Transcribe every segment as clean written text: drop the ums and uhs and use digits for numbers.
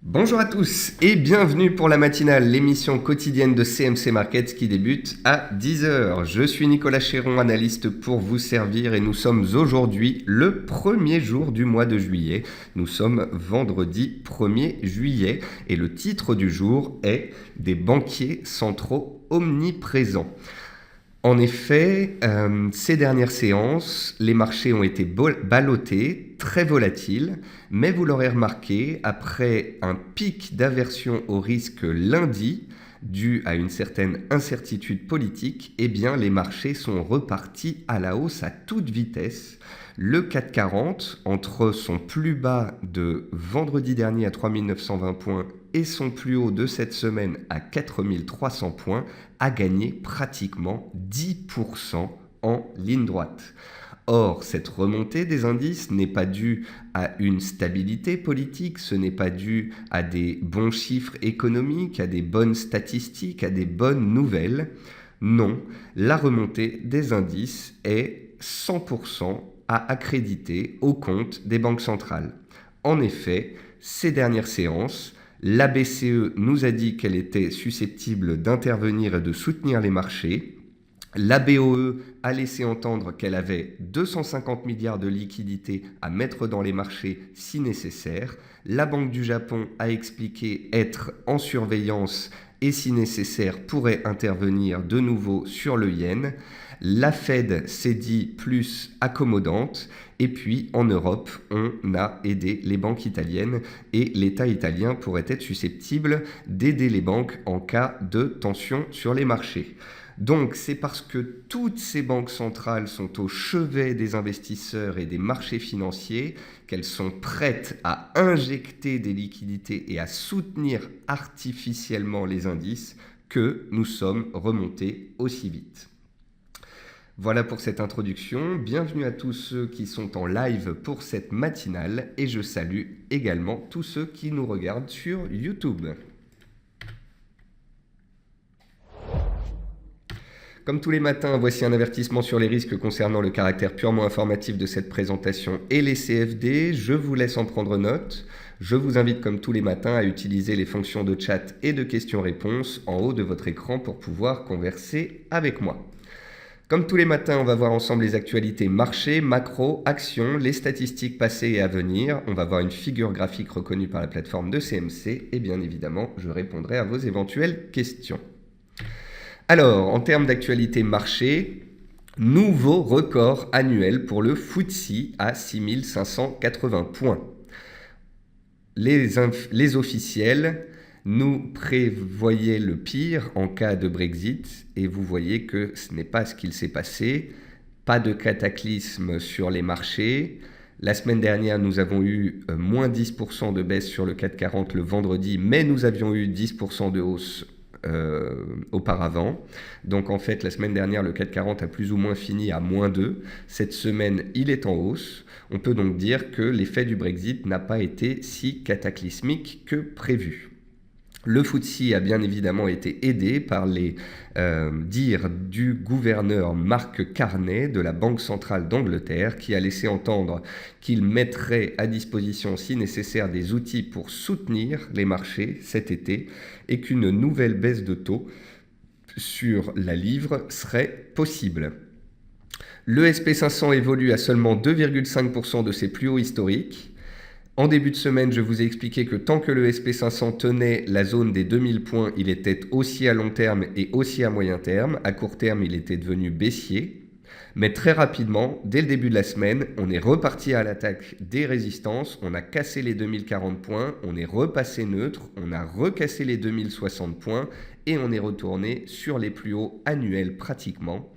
Bonjour à tous et bienvenue pour la matinale, l'émission quotidienne de CMC Markets qui débute à 10h. Je suis Nicolas Chéron, analyste pour vous servir et nous sommes aujourd'hui le premier jour du mois de juillet. Nous sommes vendredi 1er juillet et le titre du jour est « Des banquiers centraux omniprésents ». En effet, ces dernières séances, les marchés ont été ballottés, très volatiles, mais vous l'aurez remarqué, après un pic d'aversion au risque lundi, dû à une certaine incertitude politique, eh bien les marchés sont repartis à la hausse à toute vitesse. Le CAC 40, entre son plus bas de vendredi dernier à 3920 points et son plus haut de cette semaine à 4300 points, a gagné pratiquement 10% en ligne droite. Or, cette remontée des indices n'est pas due à une stabilité politique, ce n'est pas dû à des bons chiffres économiques, à des bonnes statistiques, à des bonnes nouvelles. Non, la remontée des indices est 100% à accréditer au compte des banques centrales. En effet, ces dernières séances, la BCE nous a dit qu'elle était susceptible d'intervenir et de soutenir les marchés. La BOE a laissé entendre qu'elle avait 250 milliards de liquidités à mettre dans les marchés si nécessaire. La Banque du Japon a expliqué être en surveillance et si nécessaire pourrait intervenir de nouveau sur le yen. La Fed s'est dit plus accommodante et puis en Europe, on a aidé les banques italiennes et l'État italien pourrait être susceptible d'aider les banques en cas de tension sur les marchés. Donc c'est parce que toutes ces banques centrales sont au chevet des investisseurs et des marchés financiers qu'elles sont prêtes à injecter des liquidités et à soutenir artificiellement les indices que nous sommes remontés aussi vite. Voilà pour cette introduction, bienvenue à tous ceux qui sont en live pour cette matinale et je salue également tous ceux qui nous regardent sur YouTube. Comme tous les matins, voici un avertissement sur les risques concernant le caractère purement informatif de cette présentation et les CFD. Je vous laisse en prendre note. Je vous invite comme tous les matins à utiliser les fonctions de chat et de questions-réponses en haut de votre écran pour pouvoir converser avec moi. Comme tous les matins, on va voir ensemble les actualités marché, macro, actions, les statistiques passées et à venir. On va voir une figure graphique reconnue par la plateforme de CMC et bien évidemment, je répondrai à vos éventuelles questions. Alors, en termes d'actualité marché, nouveau record annuel pour le FTSE à 6580 points. Les officiels nous prévoyaient le pire en cas de Brexit et vous voyez que ce n'est pas ce qu'il s'est passé. Pas de cataclysme sur les marchés. La semaine dernière, nous avons eu moins 10% de baisse sur le CAC 40 le vendredi, mais nous avions eu 10% de hausse auparavant. Donc en fait, la semaine dernière, le CAC 40 a plus ou moins fini à moins 2. Cette semaine, il est en hausse. On peut donc dire que l'effet du Brexit n'a pas été si cataclysmique que prévu. Le FTSE a bien évidemment été aidé par les dires du gouverneur Mark Carney de la Banque centrale d'Angleterre qui a laissé entendre qu'il mettrait à disposition si nécessaire des outils pour soutenir les marchés cet été et qu'une nouvelle baisse de taux sur la livre serait possible. Le SP500 évolue à seulement 2,5% de ses plus hauts historiques. En début de semaine, je vous ai expliqué que tant que le SP500 tenait la zone des 2000 points, il était aussi à long terme et aussi à moyen terme. À court terme, il était devenu baissier. Mais très rapidement, dès le début de la semaine, on est reparti à l'attaque des résistances. On a cassé les 2040 points, on est repassé neutre, on a recassé les 2060 points et on est retourné sur les plus hauts annuels pratiquement.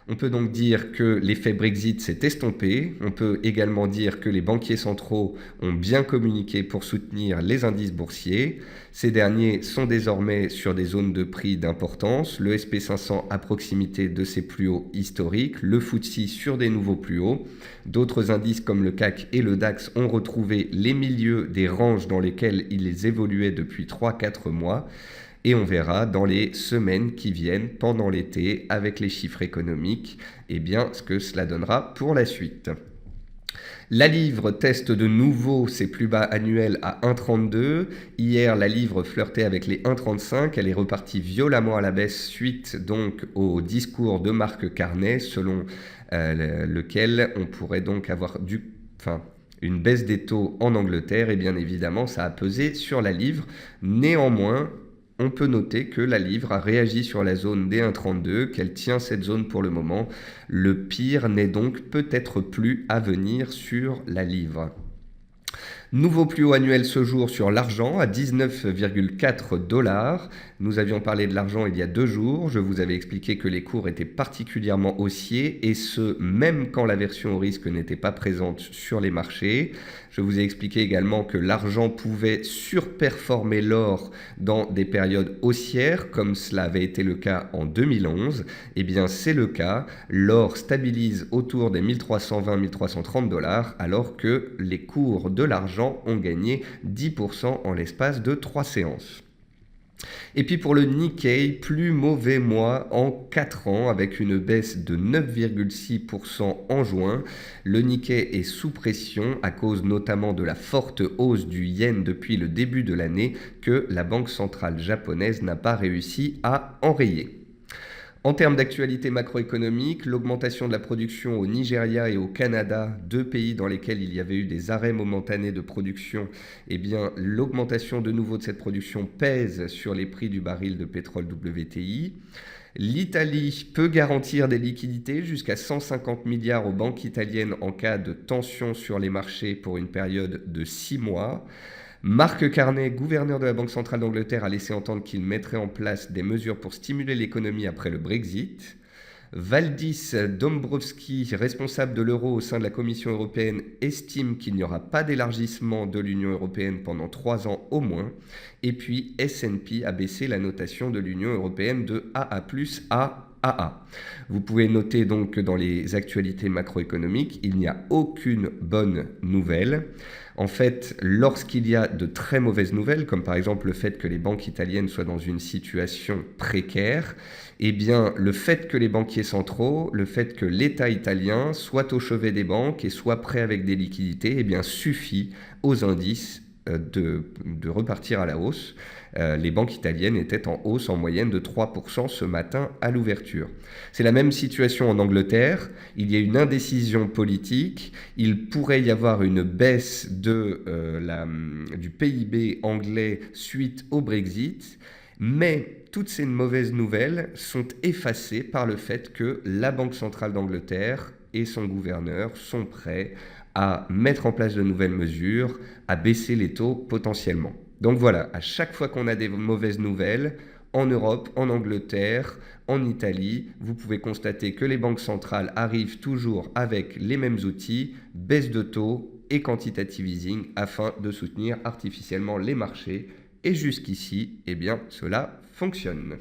On peut donc dire que l'effet Brexit s'est estompé. On peut également dire que les banquiers centraux ont bien communiqué pour soutenir les indices boursiers. Ces derniers sont désormais sur des zones de prix d'importance. Le SP500 à proximité de ses plus hauts historiques. Le FTSE sur des nouveaux plus hauts. D'autres indices comme le CAC et le DAX ont retrouvé les milieux des ranges dans lesquels ils évoluaient depuis 3-4 mois. Et on verra dans les semaines qui viennent, pendant l'été, avec les chiffres économiques, eh bien, ce que cela donnera pour la suite. La livre teste de nouveau ses plus bas annuels à 1,32. Hier, la livre flirtait avec les 1,35. Elle est repartie violemment à la baisse suite donc au discours de Marc Carney, selon lequel on pourrait donc avoir une baisse des taux en Angleterre. Et bien évidemment, ça a pesé sur la livre. Néanmoins, on peut noter que la livre a réagi sur la zone des 1,32, qu'elle tient cette zone pour le moment. Le pire n'est donc peut-être plus à venir sur la livre. Nouveau plus haut annuel ce jour sur l'argent à 19,4 $. Nous avions parlé de l'argent il y a 2 jours. Je vous avais expliqué que les cours étaient particulièrement haussiers et ce, même quand l'aversion au risque n'était pas présente sur les marchés. Je vous ai expliqué également que l'argent pouvait surperformer l'or dans des périodes haussières, comme cela avait été le cas en 2011. Eh bien, c'est le cas. L'or stabilise autour des 1320-1330 $, alors que les cours de l'argent ont gagné 10% en l'espace de 3 séances. Et puis pour le Nikkei, plus mauvais mois en 4 ans avec une baisse de 9,6% en juin. Le Nikkei est sous pression à cause notamment de la forte hausse du yen depuis le début de l'année que la Banque centrale japonaise n'a pas réussi à enrayer. En termes d'actualité macroéconomique, l'augmentation de la production au Nigeria et au Canada, 2 pays dans lesquels il y avait eu des arrêts momentanés de production, eh bien l'augmentation de nouveau de cette production pèse sur les prix du baril de pétrole WTI. L'Italie peut garantir des liquidités jusqu'à 150 milliards aux banques italiennes en cas de tension sur les marchés pour une période de 6 mois. Marc Carney, gouverneur de la Banque centrale d'Angleterre, a laissé entendre qu'il mettrait en place des mesures pour stimuler l'économie après le Brexit. Valdis Dombrovskis, responsable de l'euro au sein de la Commission européenne, estime qu'il n'y aura pas d'élargissement de l'Union européenne pendant 3 ans au moins. Et puis S&P a baissé la notation de l'Union européenne de AA+ à AA. Vous pouvez noter donc que dans les actualités macroéconomiques, il n'y a aucune bonne nouvelle. En fait, lorsqu'il y a de très mauvaises nouvelles, comme par exemple le fait que les banques italiennes soient dans une situation précaire, eh bien, le fait que les banquiers centraux, le fait que l'État italien soit au chevet des banques et soit prêt avec des liquidités, eh bien, suffit aux indices de repartir à la hausse. Les banques italiennes étaient en hausse en moyenne de 3% ce matin à l'ouverture. C'est la même situation en Angleterre. Il y a une indécision politique. Il pourrait y avoir une baisse du PIB anglais suite au Brexit. Mais toutes ces mauvaises nouvelles sont effacées par le fait que la Banque centrale d'Angleterre et son gouverneur sont prêts à mettre en place de nouvelles mesures, à baisser les taux potentiellement. Donc voilà, à chaque fois qu'on a des mauvaises nouvelles, en Europe, en Angleterre, en Italie, vous pouvez constater que les banques centrales arrivent toujours avec les mêmes outils, baisse de taux et quantitative easing, afin de soutenir artificiellement les marchés. Et jusqu'ici, eh bien, cela fonctionne.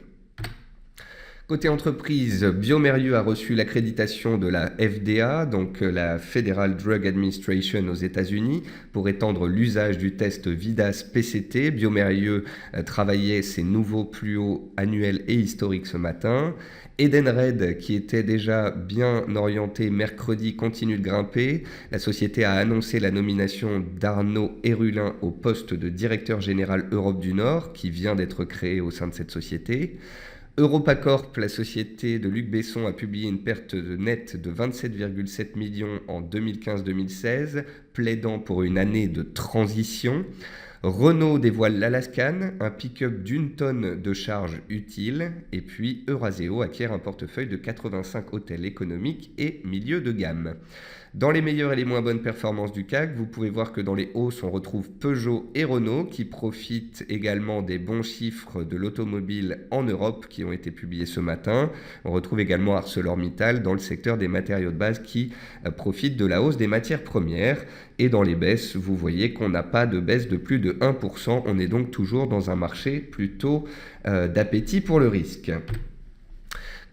Côté entreprise, bioMérieux a reçu l'accréditation de la FDA, donc la Federal Drug Administration aux États-Unis, pour étendre l'usage du test VIDAS-PCT. bioMérieux travaillait ses nouveaux plus hauts annuels et historiques ce matin. Edenred, qui était déjà bien orienté mercredi, continue de grimper. La société a annoncé la nomination d'Arnaud Hérulin au poste de directeur général Europe du Nord, qui vient d'être créé au sein de cette société. EuropaCorp, la société de Luc Besson, a publié une perte nette de 27,7 millions en 2015-2016, plaidant pour une année de transition. Renault dévoile l'Alaskan, un pick-up d'1 tonne de charge utile. Et puis Euraseo acquiert un portefeuille de 85 hôtels économiques et milieu de gamme. Dans les meilleures et les moins bonnes performances du CAC, vous pouvez voir que dans les hausses, on retrouve Peugeot et Renault qui profitent également des bons chiffres de l'automobile en Europe qui ont été publiés ce matin. On retrouve également ArcelorMittal dans le secteur des matériaux de base qui profite de la hausse des matières premières. Et dans les baisses, vous voyez qu'on n'a pas de baisse de plus de 1%. On est donc toujours dans un marché plutôt d'appétit pour le risque.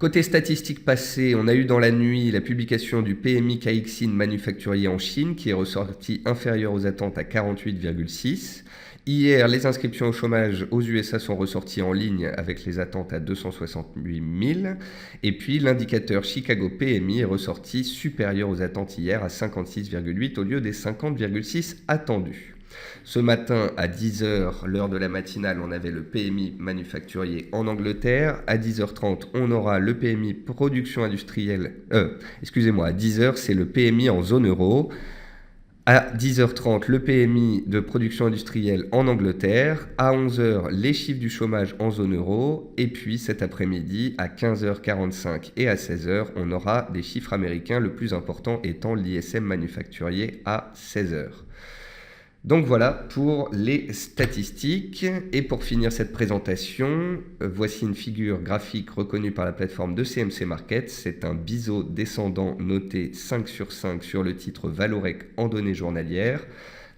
Côté statistiques passées, on a eu dans la nuit la publication du PMI KXIN manufacturier en Chine qui est ressorti inférieur aux attentes à 48,6. Hier, les inscriptions au chômage aux USA sont ressorties en ligne avec les attentes à 268 000. Et puis l'indicateur Chicago PMI est ressorti supérieur aux attentes hier à 56,8 au lieu des 50,6 attendus. Ce matin, à 10h, l'heure de la matinale, on avait le PMI manufacturier en Angleterre. À 10h30, on aura le PMI production industrielle. À 10h, c'est le PMI en zone euro. À 10h30, le PMI de production industrielle en Angleterre. À 11h, les chiffres du chômage en zone euro. Et puis cet après-midi, à 15h45 et à 16h, on aura des chiffres américains, le plus important étant l'ISM manufacturier à 16h. Donc voilà pour les statistiques. Et pour finir cette présentation, voici une figure graphique reconnue par la plateforme de CMC Markets. C'est un biseau descendant noté 5 sur 5 sur le titre Valorec en données journalières.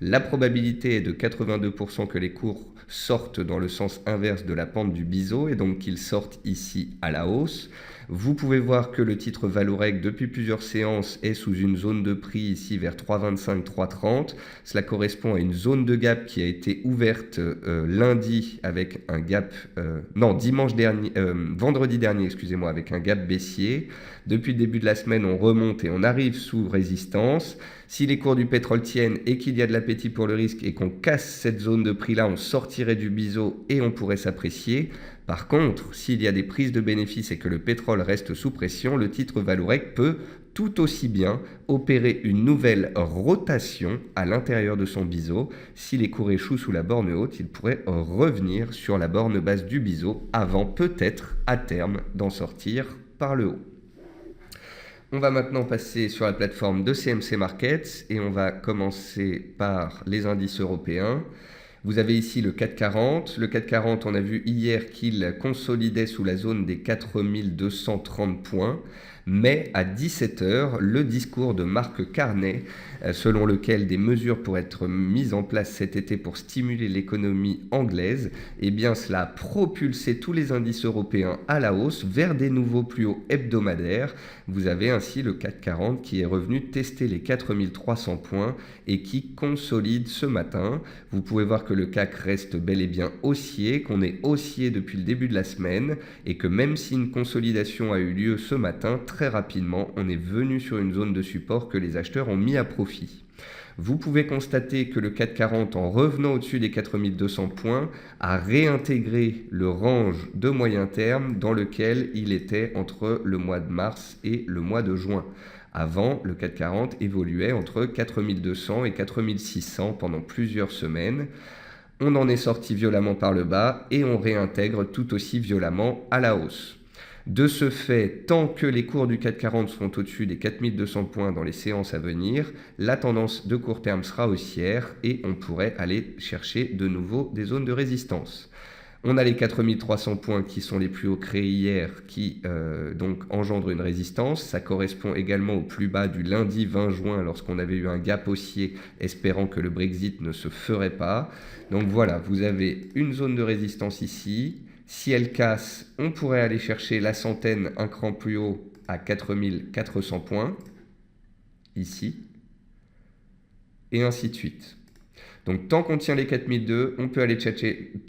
La probabilité est de 82% que les cours sortent dans le sens inverse de la pente du biseau et donc qu'ils sortent ici à la hausse. Vous pouvez voir que le titre Valorec, depuis plusieurs séances, est sous une zone de prix ici vers 3,25, 3,30. Cela correspond à une zone de gap qui a été ouverte lundi avec un gap... vendredi dernier, avec un gap baissier. Depuis le début de la semaine, on remonte et on arrive sous résistance. Si les cours du pétrole tiennent et qu'il y a de l'appétit pour le risque et qu'on casse cette zone de prix-là, on sortirait du biseau et on pourrait s'apprécier. Par contre, s'il y a des prises de bénéfices et que le pétrole reste sous pression, le titre Valorec peut tout aussi bien opérer une nouvelle rotation à l'intérieur de son biseau. Si les cours échouent sous la borne haute, il pourrait revenir sur la borne basse du biseau avant peut-être à terme d'en sortir par le haut. On va maintenant passer sur la plateforme de CMC Markets et on va commencer par les indices européens. Vous avez ici le CAC 40. Le CAC 40, on a vu hier qu'il consolidait sous la zone des 4230 points. Mais à 17h, le discours de Mark Carney, selon lequel des mesures pourraient être mises en place cet été pour stimuler l'économie anglaise, eh bien cela a propulsé tous les indices européens à la hausse vers des nouveaux plus hauts hebdomadaires. Vous avez ainsi le CAC 40 qui est revenu tester les 4300 points et qui consolide ce matin. Vous pouvez voir que le CAC reste bel et bien haussier, qu'on est haussier depuis le début de la semaine et que même si une consolidation a eu lieu ce matin, très rapidement, on est venu sur une zone de support que les acheteurs ont mis à profit. Vous pouvez constater que le CAC 40, en revenant au-dessus des 4200 points, a réintégré le range de moyen terme dans lequel il était entre le mois de mars et le mois de juin. Avant, le CAC 40 évoluait entre 4200 et 4600 pendant plusieurs semaines. On en est sorti violemment par le bas et on réintègre tout aussi violemment à la hausse. De ce fait, tant que les cours du CAC 40 seront au-dessus des 4200 points dans les séances à venir, la tendance de court terme sera haussière et on pourrait aller chercher de nouveau des zones de résistance. On a les 4300 points qui sont les plus hauts créés hier qui donc engendrent une résistance. Ça correspond également au plus bas du lundi 20 juin lorsqu'on avait eu un gap haussier espérant que le Brexit ne se ferait pas. Donc voilà, vous avez une zone de résistance ici. Si elle casse, on pourrait aller chercher la centaine un cran plus haut à 4400 points, ici, et ainsi de suite. Donc tant qu'on tient les 4002, on peut aller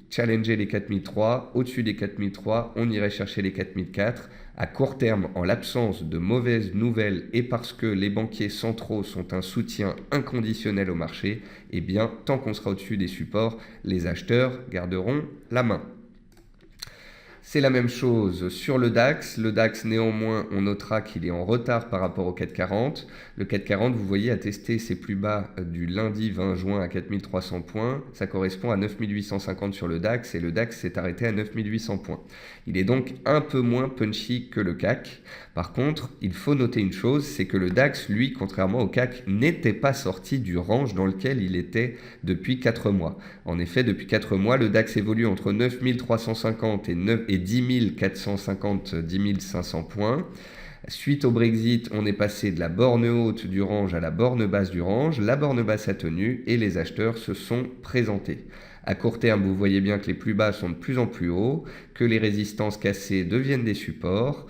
challenger les 4003. Au-dessus des 4003, on irait chercher les 4004. À court terme, en l'absence de mauvaises nouvelles et parce que les banquiers centraux sont un soutien inconditionnel au marché, eh bien, tant qu'on sera au-dessus des supports, les acheteurs garderont la main. C'est la même chose sur le DAX. Le DAX, néanmoins, on notera qu'il est en retard par rapport au CAC 40. Le CAC 40, vous voyez, a testé ses plus bas du lundi 20 juin à 4300 points. Ça correspond à 9850 sur le DAX et le DAX s'est arrêté à 9800 points. Il est donc un peu moins punchy que le CAC. Par contre, il faut noter une chose, c'est que le DAX, lui, contrairement au CAC, n'était pas sorti du range dans lequel il était depuis 4 mois. En effet, depuis 4 mois, le DAX évolue entre 9350 et 10 450, 10 500 points. Suite au Brexit, on est passé de la borne haute du range à la borne basse du range. La borne basse a tenu et les acheteurs se sont présentés. À court terme, vous voyez bien que les plus bas sont de plus en plus hauts, que les résistances cassées deviennent des supports.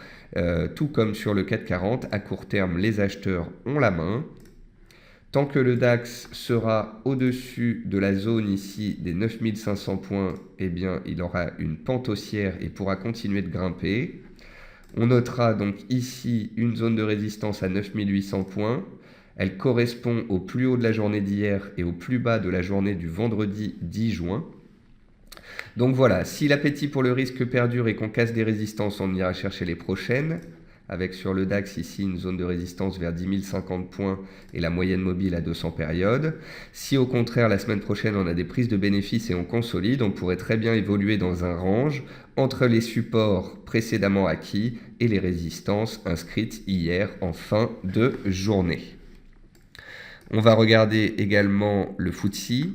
Tout comme sur le 440, à court terme, les acheteurs ont la main. Tant que le DAX sera au-dessus de la zone ici des 9500 points, eh bien, il aura une pente haussière et pourra continuer de grimper. On notera donc ici une zone de résistance à 9800 points. Elle correspond au plus haut de la journée d'hier et au plus bas de la journée du vendredi 10 juin. Donc voilà, si l'appétit pour le risque perdure et qu'on casse des résistances, on ira chercher les prochaines, avec sur le DAX ici une zone de résistance vers 10 050 points et la moyenne mobile à 200 périodes. Si au contraire la semaine prochaine on a des prises de bénéfices et on consolide, on pourrait très bien évoluer dans un range entre les supports précédemment acquis et les résistances inscrites hier en fin de journée. On va regarder également le FTSE.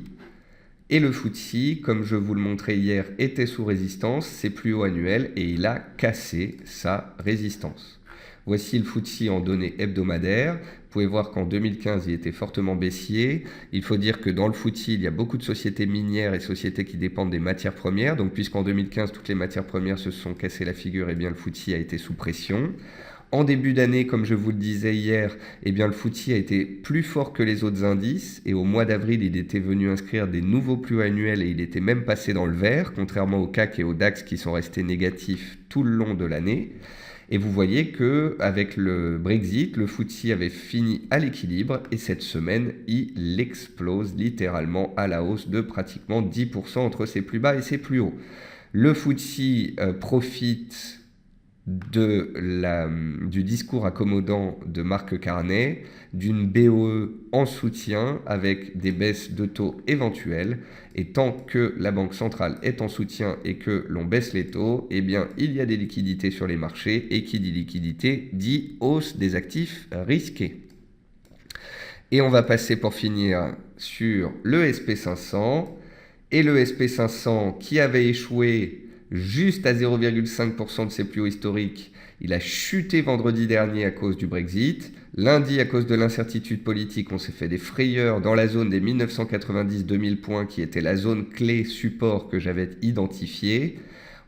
Et le FTSE, comme je vous le montrais hier, était sous résistance, c'est plus haut annuel et il a cassé sa résistance. Voici le FTSE en données hebdomadaires. Vous pouvez voir qu'en 2015, il était fortement baissier. Il faut dire que dans le FTSE, il y a beaucoup de sociétés minières et sociétés qui dépendent des matières premières. Donc, puisqu'en 2015, toutes les matières premières se sont cassées la figure, eh bien, le FTSE a été sous pression. En début d'année, comme je vous le disais hier, eh bien, le FTSE a été plus fort que les autres indices et au mois d'avril, il était venu inscrire des nouveaux plus hauts annuels et il était même passé dans le vert, contrairement au CAC et au DAX qui sont restés négatifs tout le long de l'année. Et vous voyez qu'avec le Brexit, le FTSE avait fini à l'équilibre et cette semaine, il explose littéralement à la hausse de pratiquement 10% entre ses plus bas et ses plus hauts. Le FTSE profite du discours accommodant de Mark Carney, d'une BOE en soutien avec des baisses de taux éventuelles. Et tant que la Banque centrale est en soutien et que l'on baisse les taux, eh bien, il y a des liquidités sur les marchés. Et qui dit liquidité dit hausse des actifs risqués. Et on va passer pour finir sur le SP500. Et le SP500 qui avait échoué juste à 0,5% de ses plus hauts historiques. Il a chuté vendredi dernier à cause du Brexit. Lundi, à cause de l'incertitude politique, on s'est fait des frayeurs dans la zone des 1990-2000 points qui était la zone clé support que j'avais identifiée.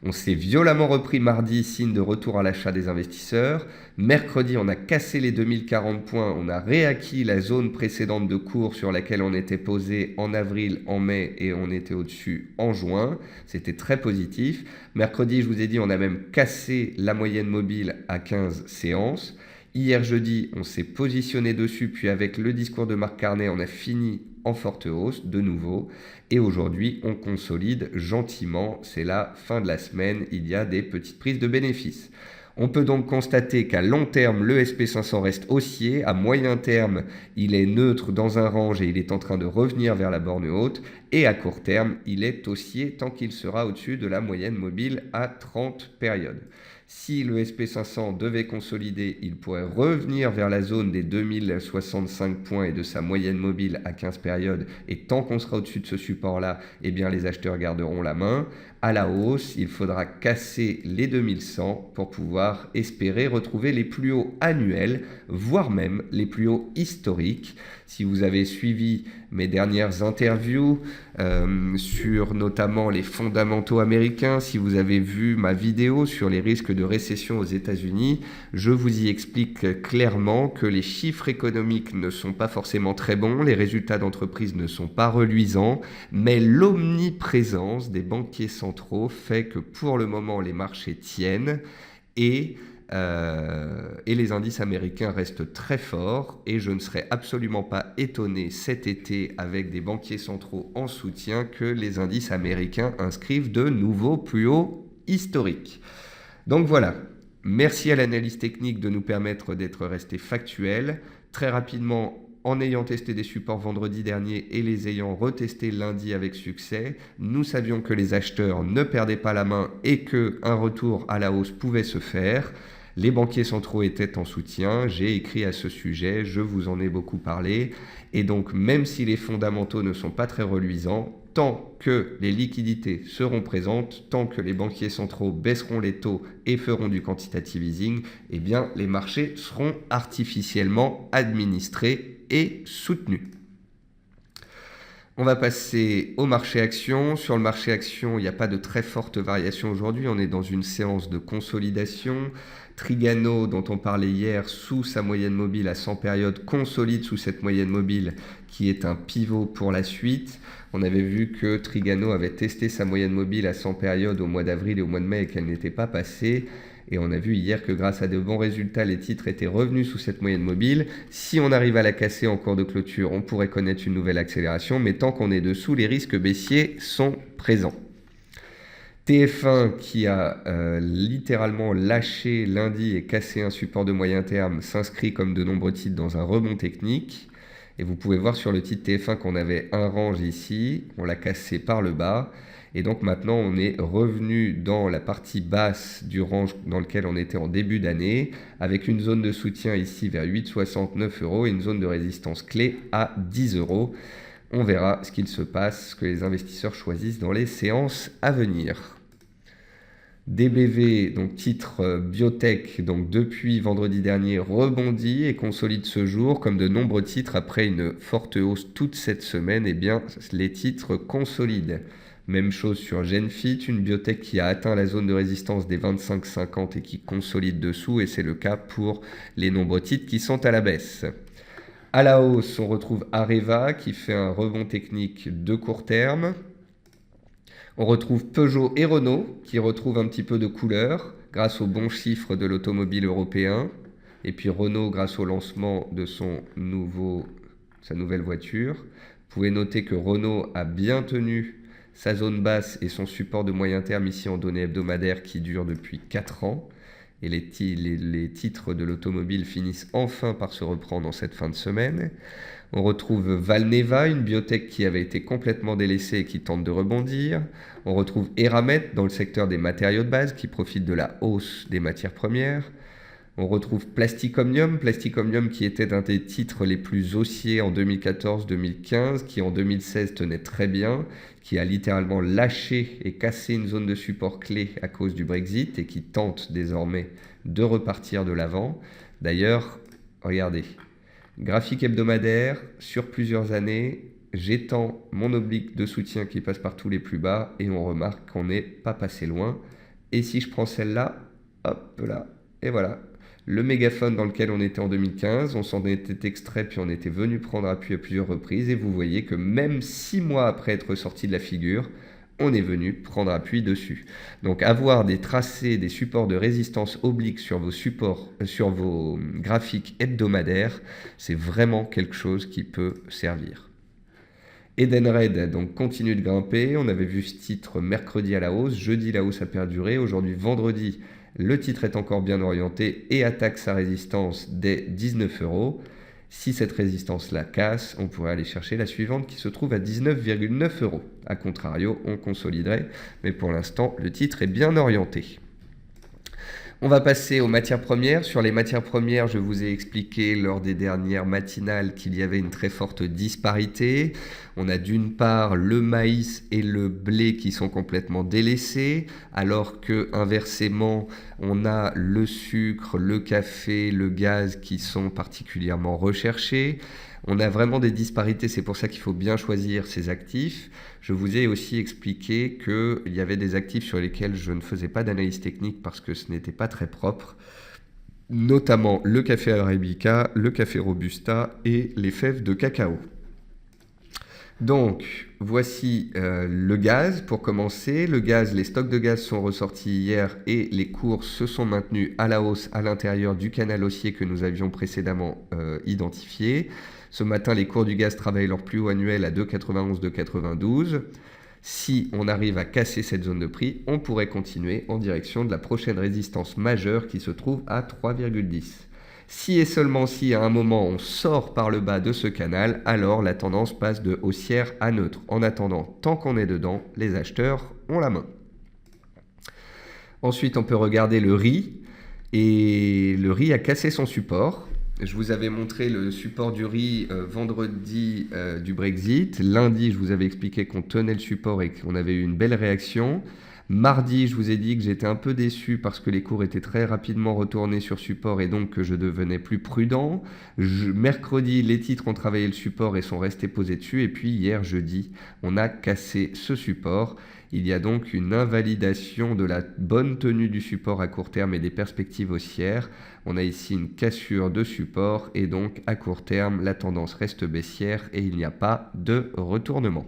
On s'est violemment repris mardi, signe de retour à l'achat des investisseurs. Mercredi, on a cassé les 2040 points, on a réacquis la zone précédente de cours sur laquelle on était posé en avril, en mai et on était au-dessus en juin. C'était très positif. Mercredi, je vous ai dit, on a même cassé la moyenne mobile à 15 séances. Hier jeudi, on s'est positionné dessus, puis avec le discours de Mark Carney, on a fini en forte hausse de nouveau. Et aujourd'hui, on consolide gentiment. C'est la fin de la semaine, il y a des petites prises de bénéfices. On peut donc constater qu'à long terme, le SP500 reste haussier. À moyen terme, il est neutre dans un range et il est en train de revenir vers la borne haute. Et à court terme, il est haussier tant qu'il sera au-dessus de la moyenne mobile à 30 périodes. Si le SP500 devait consolider, il pourrait revenir vers la zone des 2065 points et de sa moyenne mobile à 15 périodes. Et tant qu'on sera au-dessus de ce support-là, eh bien les acheteurs garderont la main. À la hausse, il faudra casser les 2100 pour pouvoir espérer retrouver les plus hauts annuels, voire même les plus hauts historiques. Si vous avez suivi mes dernières interviews sur notamment les fondamentaux américains, si vous avez vu ma vidéo sur les risques de récession aux États-Unis, je vous y explique clairement que les chiffres économiques ne sont pas forcément très bons, les résultats d'entreprise ne sont pas reluisants, mais l'omniprésence des banquiers centraux fait que pour le moment les marchés tiennent et les indices américains restent très forts et je ne serais absolument pas étonné cet été avec des banquiers centraux en soutien que les indices américains inscrivent de nouveaux plus hauts historiques. Donc voilà, merci à l'analyse technique de nous permettre d'être restés factuels. Très rapidement, en ayant testé des supports vendredi dernier et les ayant retestés lundi avec succès, nous savions que les acheteurs ne perdaient pas la main et qu'un retour à la hausse pouvait se faire. Les banquiers centraux étaient en soutien, j'ai écrit à ce sujet, je vous en ai beaucoup parlé, et donc même si les fondamentaux ne sont pas très reluisants, tant que les liquidités seront présentes, tant que les banquiers centraux baisseront les taux et feront du quantitative easing, eh bien les marchés seront artificiellement administrés et soutenus. On va passer au marché action. Sur le marché action, il n'y a pas de très forte variation aujourd'hui. On est dans une séance de consolidation. Trigano, dont on parlait hier, sous sa moyenne mobile à 100 périodes, consolide sous cette moyenne mobile qui est un pivot pour la suite. On avait vu que Trigano avait testé sa moyenne mobile à 100 périodes au mois d'avril et au mois de mai et qu'elle n'était pas passée. Et on a vu hier que grâce à de bons résultats, les titres étaient revenus sous cette moyenne mobile. Si on arrive à la casser en cours de clôture, on pourrait connaître une nouvelle accélération. Mais tant qu'on est dessous, les risques baissiers sont présents. TF1 qui a littéralement lâché lundi et cassé un support de moyen terme s'inscrit comme de nombreux titres dans un rebond technique. Et vous pouvez voir sur le titre TF1 qu'on avait un range ici, on l'a cassé par le bas. Et donc maintenant, on est revenu dans la partie basse du range dans lequel on était en début d'année, avec une zone de soutien ici vers 8,69 € et une zone de résistance clé à 10 €. On verra ce qu'il se passe, ce que les investisseurs choisissent dans les séances à venir. DBV, donc titre biotech, donc depuis vendredi dernier, rebondit et consolide ce jour. Comme de nombreux titres, après une forte hausse toute cette semaine, eh bien, les titres consolident. Même chose sur Genfit, une biotech qui a atteint la zone de résistance des 25,50 et qui consolide dessous, et c'est le cas pour les nombreux titres qui sont à la baisse. À la hausse, on retrouve Areva qui fait un rebond technique de court terme. On retrouve Peugeot et Renault qui retrouvent un petit peu de couleur grâce aux bons chiffres de l'automobile européen. Et puis Renault grâce au lancement de sa nouvelle voiture. Vous pouvez noter que Renault a bien tenu sa zone basse et son support de moyen terme ici en données hebdomadaires qui dure depuis 4 ans. Et les titres de l'automobile finissent enfin par se reprendre en cette fin de semaine. On retrouve Valneva, une biotech qui avait été complètement délaissée et qui tente de rebondir. On retrouve Eramet dans le secteur des matériaux de base qui profite de la hausse des matières premières. On retrouve Plastic Omnium qui était un des titres les plus haussiers en 2014-2015, qui en 2016 tenait très bien, qui a littéralement lâché et cassé une zone de support clé à cause du Brexit et qui tente désormais de repartir de l'avant. D'ailleurs, regardez, graphique hebdomadaire sur plusieurs années, j'étends mon oblique de soutien qui passe par tous les plus bas et on remarque qu'on n'est pas passé loin. Et si je prends celle-là, hop là, et voilà. Le mégaphone dans lequel on était en 2015, on s'en était extrait puis on était venu prendre appui à plusieurs reprises et vous voyez que même 6 mois après être sorti de la figure, on est venu prendre appui dessus. Donc avoir des tracés, des supports de résistance obliques sur vos graphiques hebdomadaires, c'est vraiment quelque chose qui peut servir. Edenred donc continue de grimper, on avait vu ce titre mercredi à la hausse, jeudi la hausse a perduré, aujourd'hui vendredi le titre est encore bien orienté et attaque sa résistance des 19 €. Si cette résistance-là casse, on pourrait aller chercher la suivante qui se trouve à 19,9 €. A contrario, on consoliderait, mais pour l'instant, le titre est bien orienté. On va passer aux matières premières. Sur les matières premières, je vous ai expliqué lors des dernières matinales qu'il y avait une très forte disparité. On a d'une part le maïs et le blé qui sont complètement délaissés, alors que inversement, on a le sucre, le café, le gaz qui sont particulièrement recherchés. On a vraiment des disparités, c'est pour ça qu'il faut bien choisir ses actifs. Je vous ai aussi expliqué qu'il y avait des actifs sur lesquels je ne faisais pas d'analyse technique parce que ce n'était pas très propre, notamment le café arabica, le café robusta et les fèves de cacao. Donc, voici le gaz pour commencer. Le gaz, les stocks de gaz sont ressortis hier et les cours se sont maintenus à la hausse à l'intérieur du canal haussier que nous avions précédemment identifié. Ce matin, les cours du gaz travaillent leur plus haut annuel à 2,91, 2,92. Si on arrive à casser cette zone de prix, on pourrait continuer en direction de la prochaine résistance majeure qui se trouve à 3,10. Si et seulement si à un moment on sort par le bas de ce canal, alors la tendance passe de haussière à neutre. En attendant, tant qu'on est dedans, les acheteurs ont la main. Ensuite, on peut regarder le riz Et le riz a cassé son support. Je vous avais montré le support du riz vendredi du Brexit. Lundi, je vous avais expliqué qu'on tenait le support et qu'on avait eu une belle réaction. Mardi, je vous ai dit que j'étais un peu déçu parce que les cours étaient très rapidement retournés sur support et donc que je devenais plus prudent. Mercredi, les titres ont travaillé le support et sont restés posés dessus. Et puis hier, jeudi, on a cassé ce support. Il y a donc une invalidation de la bonne tenue du support à court terme et des perspectives haussières. On a ici une cassure de support et donc à court terme, la tendance reste baissière et il n'y a pas de retournement.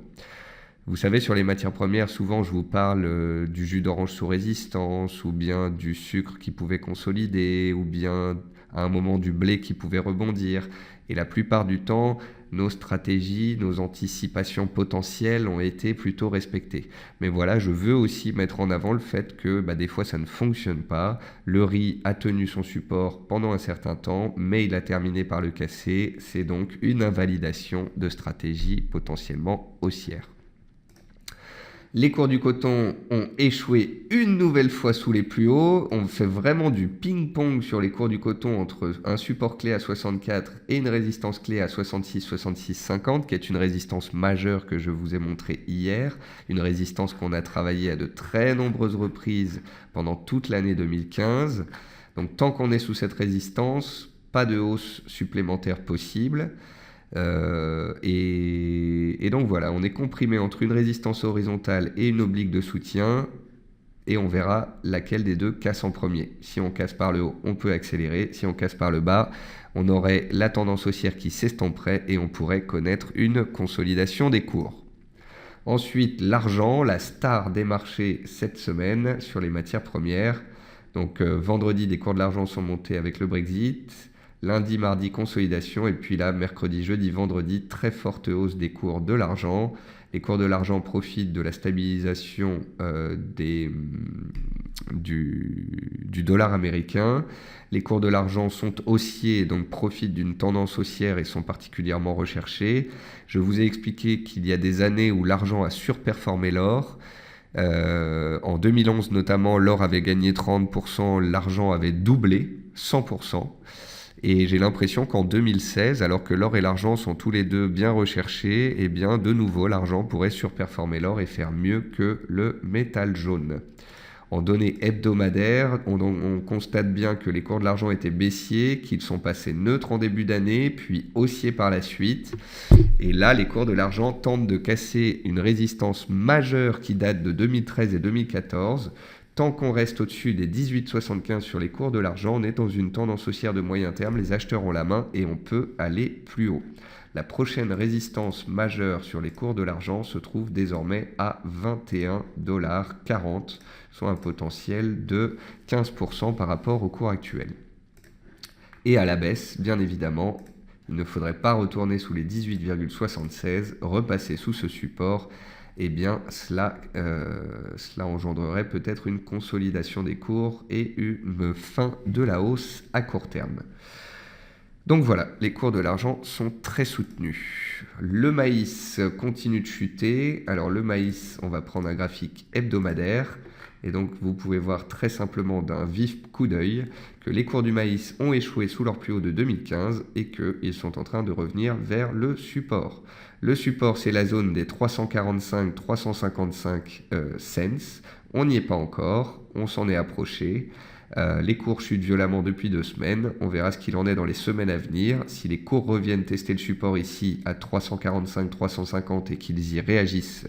Vous savez, sur les matières premières, souvent je vous parle du jus d'orange sous résistance ou bien du sucre qui pouvait consolider ou bien à un moment du blé qui pouvait rebondir. Et la plupart du temps, nos stratégies, nos anticipations potentielles ont été plutôt respectées. Mais voilà, je veux aussi mettre en avant le fait que des fois ça ne fonctionne pas. Le riz a tenu son support pendant un certain temps, mais il a terminé par le casser. C'est donc une invalidation de stratégie potentiellement haussière. Les cours du coton ont échoué une nouvelle fois sous les plus hauts. On fait vraiment du ping-pong sur les cours du coton entre un support clé à 64 et une résistance clé à 66, 66,50, qui est une résistance majeure que je vous ai montrée hier. Une résistance qu'on a travaillée à de très nombreuses reprises pendant toute l'année 2015. Donc tant qu'on est sous cette résistance, pas de hausse supplémentaire possible. Et donc voilà, on est comprimé entre une résistance horizontale et une oblique de soutien et on verra laquelle des deux casse en premier. Si on casse par le haut, on peut accélérer. Si on casse par le bas, on aurait la tendance haussière qui s'estomperait et on pourrait connaître une consolidation des cours. Ensuite, l'argent, la star des marchés cette semaine sur les matières premières. Donc vendredi, des cours de l'argent sont montés avec le Brexit. Lundi, mardi, consolidation. Et puis là, mercredi, jeudi, vendredi, très forte hausse des cours de l'argent. Les cours de l'argent profitent de la stabilisation du dollar américain. Les cours de l'argent sont haussiers et donc profitent d'une tendance haussière et sont particulièrement recherchés. Je vous ai expliqué qu'il y a des années où l'argent a surperformé l'or. En 2011 notamment, l'or avait gagné 30%, l'argent avait doublé 100%. Et j'ai l'impression qu'en 2016, alors que l'or et l'argent sont tous les deux bien recherchés, eh bien de nouveau l'argent pourrait surperformer l'or et faire mieux que le métal jaune. En données hebdomadaires, on constate bien que les cours de l'argent étaient baissiers, qu'ils sont passés neutres en début d'année, puis haussiers par la suite. Et là, les cours de l'argent tentent de casser une résistance majeure qui date de 2013 et 2014. Tant qu'on reste au-dessus des 18,75 sur les cours de l'argent, on est dans une tendance haussière de moyen terme, les acheteurs ont la main et on peut aller plus haut. La prochaine résistance majeure sur les cours de l'argent se trouve désormais à 21,40 $, soit un potentiel de 15% par rapport au cours actuel. Et à la baisse, bien évidemment, il ne faudrait pas retourner sous les 18,76, repasser sous ce support. Eh bien, cela engendrerait peut-être une consolidation des cours et une fin de la hausse à court terme. Donc voilà, les cours de l'argent sont très soutenus. Le maïs continue de chuter. Alors le maïs, on va prendre un graphique hebdomadaire. Et donc vous pouvez voir très simplement d'un vif coup d'œil que les cours du maïs ont échoué sous leur plus haut de 2015 et qu'ils sont en train de revenir vers le support. Le support, c'est la zone des 345-355 cents. On n'y est pas encore, on s'en est approché. Les cours chutent violemment depuis 2 semaines. On verra ce qu'il en est dans les semaines à venir. Si les cours reviennent tester le support ici à 345-350 et qu'ils y réagissent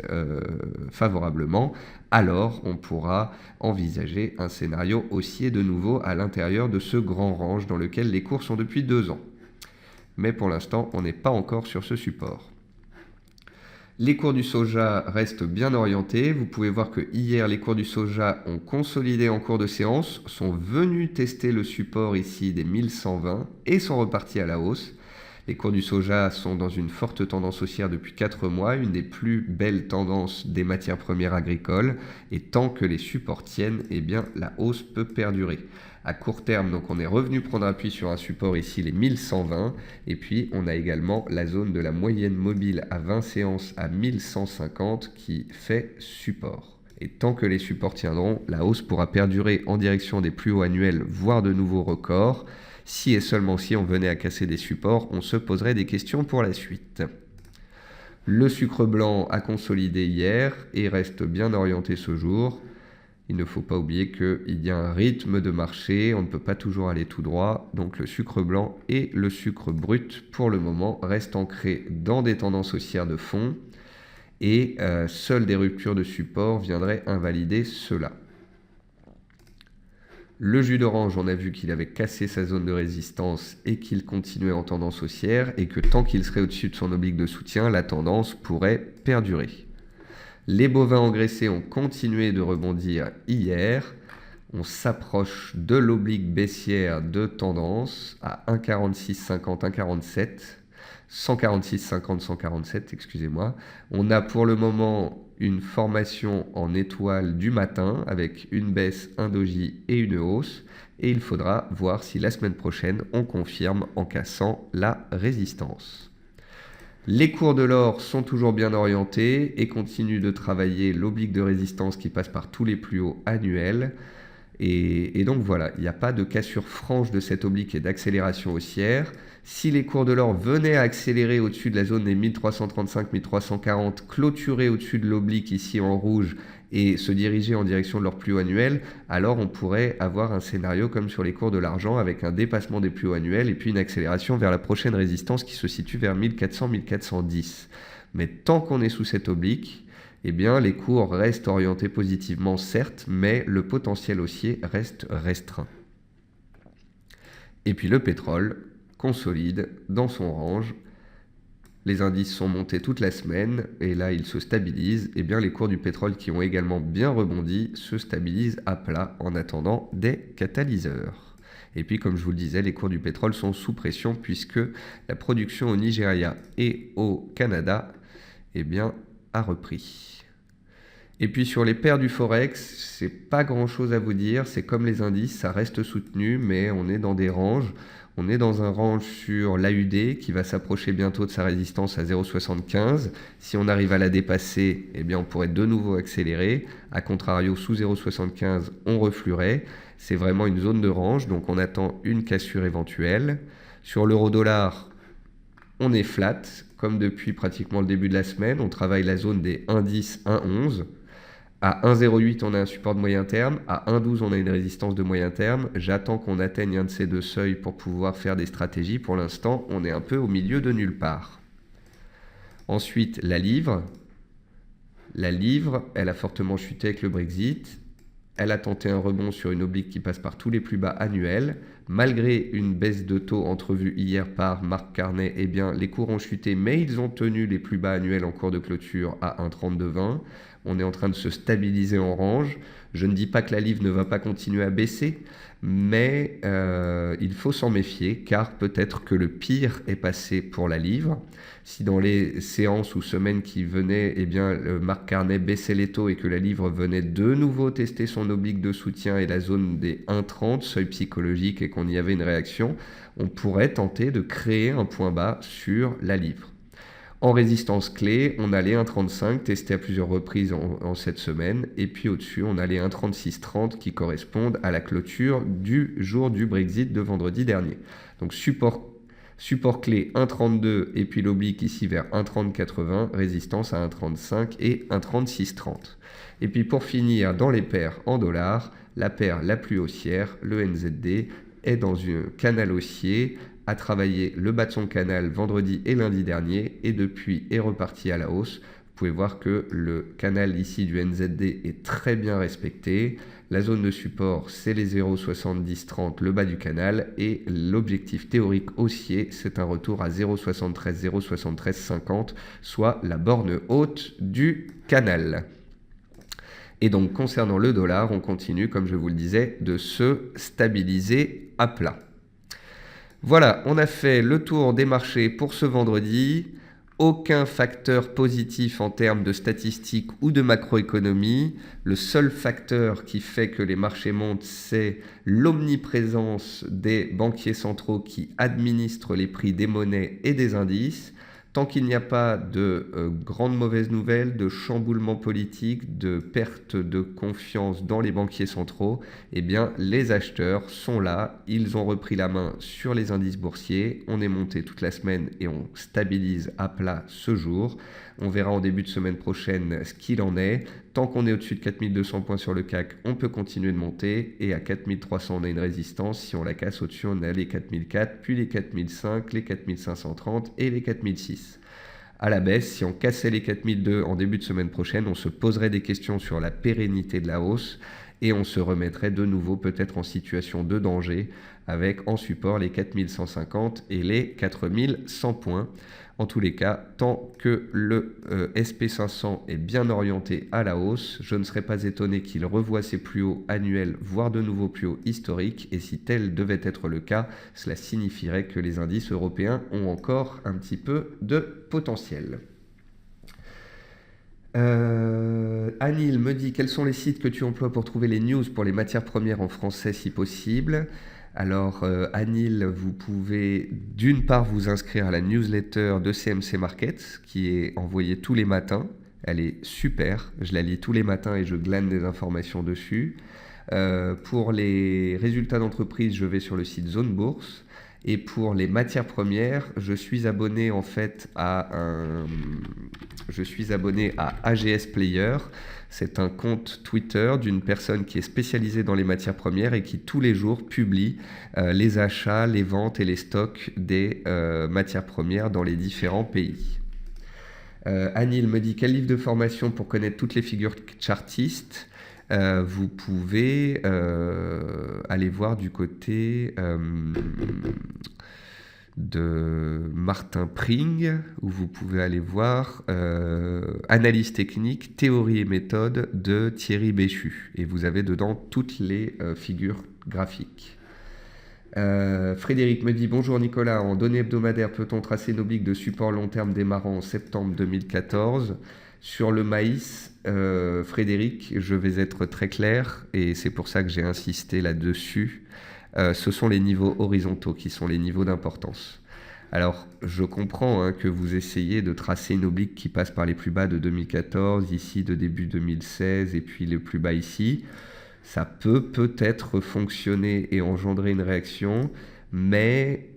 favorablement, alors on pourra envisager un scénario haussier de nouveau à l'intérieur de ce grand range dans lequel les cours sont depuis 2 ans. Mais pour l'instant, on n'est pas encore sur ce support. Les cours du soja restent bien orientés. Vous pouvez voir que hier, les cours du soja ont consolidé en cours de séance, sont venus tester le support ici des 1120 et sont repartis à la hausse. Les cours du soja sont dans une forte tendance haussière depuis 4 mois, une des plus belles tendances des matières premières agricoles. Et tant que les supports tiennent, eh bien, la hausse peut perdurer. À court terme, donc on est revenu prendre appui sur un support ici, les 1120. Et puis, on a également la zone de la moyenne mobile à 20 séances à 1150 qui fait support. Et tant que les supports tiendront, la hausse pourra perdurer en direction des plus hauts annuels, voire de nouveaux records. Si et seulement si on venait à casser des supports, on se poserait des questions pour la suite. Le sucre blanc a consolidé hier et reste bien orienté ce jour. Il ne faut pas oublier qu'il y a un rythme de marché, on ne peut pas toujours aller tout droit, donc le sucre blanc et le sucre brut, pour le moment, restent ancrés dans des tendances haussières de fond, et seules des ruptures de support viendraient invalider cela. Le jus d'orange, on a vu qu'il avait cassé sa zone de résistance et qu'il continuait en tendance haussière, et que tant qu'il serait au-dessus de son oblique de soutien, la tendance pourrait perdurer. Les bovins engraissés ont continué de rebondir hier. On s'approche de l'oblique baissière de tendance à 1,4650, 1,47, 146,50, 147, excusez-moi. On a pour le moment une formation en étoile du matin avec une baisse, un doji et une hausse. Et il faudra voir si la semaine prochaine on confirme en cassant la résistance. Les cours de l'or sont toujours bien orientés et continuent de travailler l'oblique de résistance qui passe par tous les plus hauts annuels. Et donc voilà, il n'y a pas de cassure franche de cette oblique et d'accélération haussière. Si les cours de l'or venaient à accélérer au-dessus de la zone des 1335-1340, clôturer au-dessus de l'oblique ici en rouge et se diriger en direction de leur plus haut annuel, alors on pourrait avoir un scénario comme sur les cours de l'argent avec un dépassement des plus hauts annuels et puis une accélération vers la prochaine résistance qui se situe vers 1400-1410. Mais tant qu'on est sous cette oblique, eh bien, les cours restent orientés positivement, certes, mais le potentiel haussier reste restreint. Et puis le pétrole consolide dans son range. Les indices sont montés toute la semaine et là, ils se stabilisent. Eh bien, les cours du pétrole qui ont également bien rebondi se stabilisent à plat en attendant des catalyseurs. Et puis, comme je vous le disais, les cours du pétrole sont sous pression puisque la production au Nigeria et au Canada, eh bien, a repris. Et puis sur les paires du Forex, c'est pas grand chose à vous dire, c'est comme les indices, ça reste soutenu, mais on est dans des ranges. On est dans un range sur l'AUD qui va s'approcher bientôt de sa résistance à 0,75. Si on arrive à la dépasser, eh bien on pourrait de nouveau accélérer. A contrario, sous 0,75, on refluerait. C'est vraiment une zone de range, donc on attend une cassure éventuelle. Sur l'euro-dollar, on est flat, comme depuis pratiquement le début de la semaine. On travaille la zone des 1,10, 1,11. À 1,08, on a un support de moyen terme. À 1,12, on a une résistance de moyen terme. J'attends qu'on atteigne un de ces deux seuils pour pouvoir faire des stratégies. Pour l'instant, on est un peu au milieu de nulle part. Ensuite, la livre. La livre, elle a fortement chuté avec le Brexit. Elle a tenté un rebond sur une oblique qui passe par tous les plus bas annuels. Malgré une baisse de taux entrevue hier par Mark Carney, eh bien, les cours ont chuté, mais ils ont tenu les plus bas annuels en cours de clôture à 1,3220. On est en train de se stabiliser en range. Je ne dis pas que la livre ne va pas continuer à baisser, mais il faut s'en méfier, car peut-être que le pire est passé pour la livre. Si dans les séances ou semaines qui venaient, eh bien, Mark Carney baissait les taux et que la livre venait de nouveau tester son oblique de soutien et la zone des 1,30, seuil psychologique, et qu'on y avait une réaction, on pourrait tenter de créer un point bas sur la livre. En résistance clé, on a les 1,35 testés à plusieurs reprises en cette semaine. Et puis au-dessus, on a les 1,3630 qui correspondent à la clôture du jour du Brexit de vendredi dernier. Donc support clé 1,32 et puis l'oblique ici vers 1,3080, résistance à 1,35 et 1,3630. Et puis pour finir, dans les paires en dollars, la paire la plus haussière, le NZD, est dans un canal haussier, a travaillé le bas de son canal vendredi et lundi dernier et depuis est reparti à la hausse. Vous pouvez voir que le canal ici du NZD est très bien respecté. La zone de support, c'est les 0,7030, le bas du canal, et l'objectif théorique haussier, c'est un retour à 0,73, 0,7350, soit la borne haute du canal. Et donc concernant le dollar, on continue, comme je vous le disais, de se stabiliser à plat. Voilà, on a fait le tour des marchés pour ce vendredi. Aucun facteur positif en termes de statistiques ou de macroéconomie. Le seul facteur qui fait que les marchés montent, c'est l'omniprésence des banquiers centraux qui administrent les prix des monnaies et des indices. Tant qu'il n'y a pas de grandes mauvaises nouvelles, de chamboulement politique, de perte de confiance dans les banquiers centraux, eh bien les acheteurs sont là, ils ont repris la main sur les indices boursiers, on est monté toute la semaine et on stabilise à plat ce jour. On verra en début de semaine prochaine ce qu'il en est. Tant qu'on est au-dessus de 4200 points sur le CAC, on peut continuer de monter. Et à 4300, on a une résistance. Si on la casse au-dessus, on a les 4004, puis les 4005, les 4530 et les 4006. À la baisse, si on cassait les 4002 en début de semaine prochaine, on se poserait des questions sur la pérennité de la hausse et on se remettrait de nouveau peut-être en situation de danger avec en support les 4150 et les 4100 points. En tous les cas, tant que le SP500 est bien orienté à la hausse, je ne serais pas étonné qu'il revoie ses plus hauts annuels, voire de nouveaux plus hauts historiques. Et si tel devait être le cas, cela signifierait que les indices européens ont encore un petit peu de potentiel. Anil me dit quels sont les sites que tu emploies pour trouver les news pour les matières premières en français si possible. Alors Anil, vous pouvez d'une part vous inscrire à la newsletter de CMC Markets qui est envoyée tous les matins. Elle est super, je la lis tous les matins et je glane des informations dessus. Pour les résultats d'entreprise, je vais sur le site Zone Bourse. Et pour les matières premières, je suis abonné en fait à AGS Player. C'est un compte Twitter d'une personne qui est spécialisée dans les matières premières et qui tous les jours publie les achats, les ventes et les stocks des matières premières dans les différents pays. Anil me dit quel livre de formation pour connaître toutes les figures chartistes. Vous pouvez aller voir du côté de Martin Pring, où vous pouvez aller voir Analyse technique, théorie et méthode de Thierry Béchu. Et vous avez dedans toutes les figures graphiques. Frédéric me dit bonjour Nicolas, en données hebdomadaires peut-on tracer une oblique de support long terme démarrant en septembre 2014 ? Sur le maïs, Frédéric, je vais être très clair et c'est pour ça que j'ai insisté là-dessus. Ce sont les niveaux horizontaux qui sont les niveaux d'importance. Alors, je comprends que vous essayez de tracer une oblique qui passe par les plus bas de 2014, ici de début 2016 et puis le plus bas ici. Ça peut peut-être fonctionner et engendrer une réaction, mais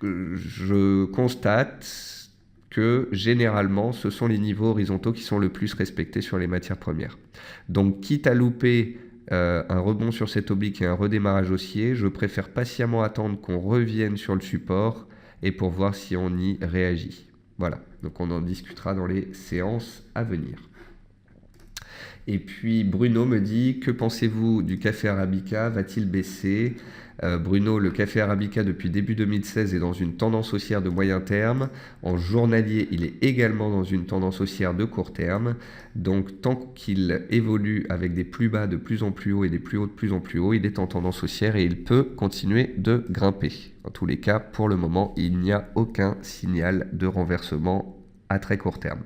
je constate que généralement, ce sont les niveaux horizontaux qui sont le plus respectés sur les matières premières. Donc, quitte à louper un rebond sur cette oblique et un redémarrage haussier, je préfère patiemment attendre qu'on revienne sur le support et pour voir si on y réagit. Voilà, donc on en discutera dans les séances à venir. Et puis Bruno me dit, que pensez-vous du café Arabica ? Va-t-il baisser ? Bruno, le café Arabica depuis début 2016 est dans une tendance haussière de moyen terme. En journalier, il est également dans une tendance haussière de court terme. Donc tant qu'il évolue avec des plus bas de plus en plus haut et des plus hauts de plus en plus haut, il est en tendance haussière et il peut continuer de grimper. En tous les cas, pour le moment, il n'y a aucun signal de renversement à très court terme.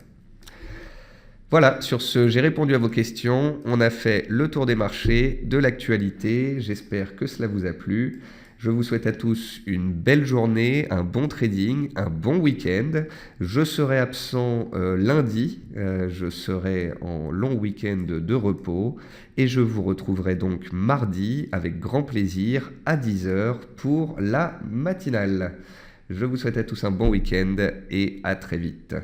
Voilà, sur ce, j'ai répondu à vos questions. On a fait le tour des marchés, de l'actualité. J'espère que cela vous a plu. Je vous souhaite à tous une belle journée, un bon trading, un bon week-end. Je serai absent lundi. Je serai en long week-end de repos. Et je vous retrouverai donc mardi avec grand plaisir à 10h pour la matinale. Je vous souhaite à tous un bon week-end et à très vite.